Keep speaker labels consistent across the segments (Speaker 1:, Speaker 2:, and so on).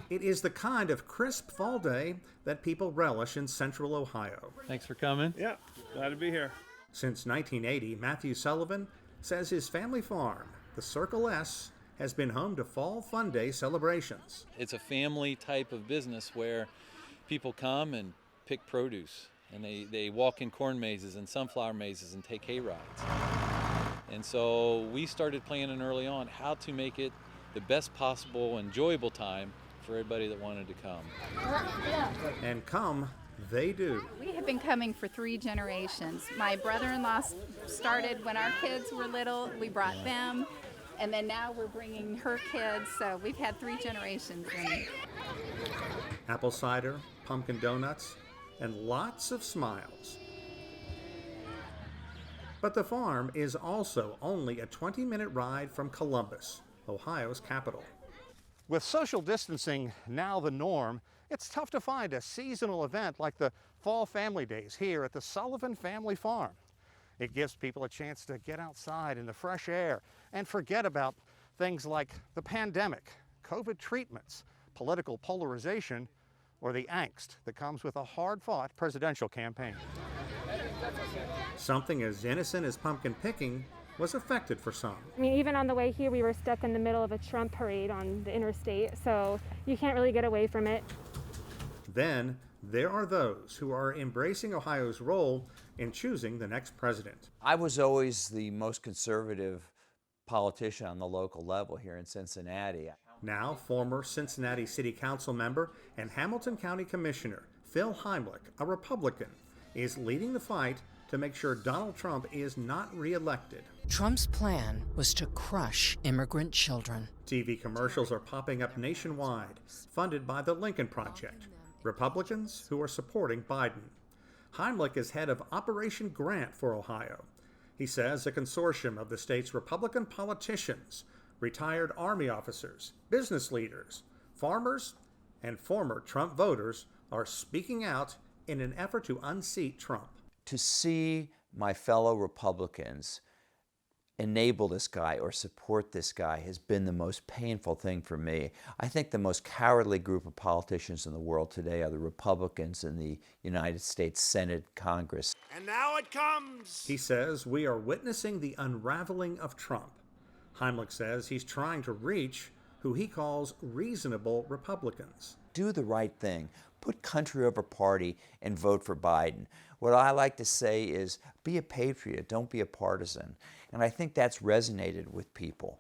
Speaker 1: It is the kind of crisp fall day that people relish in central Ohio.
Speaker 2: Thanks for coming.
Speaker 3: Yeah, glad to be here.
Speaker 1: Since 1980, Matthew Sullivan says his family farm, the Circle S, has been home to Fall Fun Day celebrations.
Speaker 2: It's a family type of business where people come and pick produce, and they walk in corn mazes and sunflower mazes and take hay rides. And so we started planning early on how to make it the best possible, enjoyable time for everybody that wanted to come.
Speaker 1: And come they do.
Speaker 4: We have been coming for 3 generations. My brother-in-law started when our kids were little. We brought them, and then now we're bringing her kids. So we've had 3 generations.
Speaker 1: Apple cider, pumpkin donuts, and lots of smiles. But the farm is also only a 20-minute ride from Columbus, Ohio's capital. With social distancing now the norm, it's tough to find a seasonal event like the Fall Family Days here at the Sullivan Family Farm. It gives people a chance to get outside in the fresh air and forget about things like the pandemic, COVID treatments, political polarization, or the angst that comes with a hard-fought presidential campaign. Something as innocent as pumpkin picking was affected for some.
Speaker 5: I mean, even on the way here, we were stuck in the middle of a Trump parade on the interstate, so you can't really get away from it.
Speaker 1: Then there are those who are embracing Ohio's role in choosing the next president.
Speaker 6: I was always the most conservative politician on the local level here in Cincinnati.
Speaker 1: Now, former Cincinnati City Council member and Hamilton County Commissioner Phil Heimlich, a Republican, is leading the fight to make sure Donald Trump is not reelected.
Speaker 7: Trump's plan was to crush immigrant children.
Speaker 1: TV commercials are popping up nationwide, funded by the Lincoln Project, Republicans who are supporting Biden. Heimlich is head of Operation Grant for Ohio. He says a consortium of the state's Republican politicians, retired Army officers, business leaders, farmers, and former Trump voters are speaking out in an effort to unseat Trump.
Speaker 6: To see my fellow Republicans enable this guy or support this guy has been the most painful thing for me. I think the most cowardly group of politicians in the world today are the Republicans in the United States Senate, Congress.
Speaker 3: And now it comes!
Speaker 1: He says we are witnessing the unraveling of Trump. Heimlich says he's trying to reach who he calls reasonable Republicans.
Speaker 6: Do the right thing. Put country over party and vote for Biden. What I like to say is be a patriot, don't be a partisan. And I think that's resonated with people.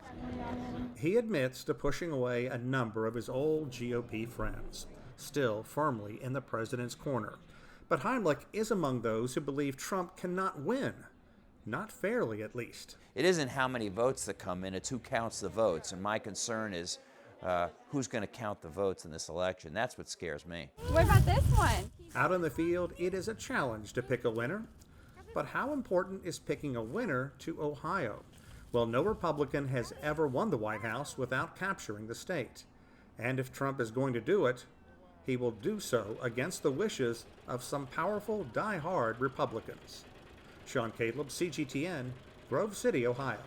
Speaker 1: He admits to pushing away a number of his old GOP friends, still firmly in the president's corner. But Heimlich is among those who believe Trump cannot win. Not fairly, at least.
Speaker 6: It isn't how many votes that come in, it's who counts the votes. And my concern is who's going to count the votes in this election. That's what scares me.
Speaker 4: What about this one?
Speaker 1: Out on the field, it is a challenge to pick a winner. But how important is picking a winner to Ohio? Well, no Republican has ever won the White House without capturing the state. And if Trump is going to do it, he will do so against the wishes of some powerful, die-hard Republicans. Sean Caleb, CGTN, Grove City, Ohio.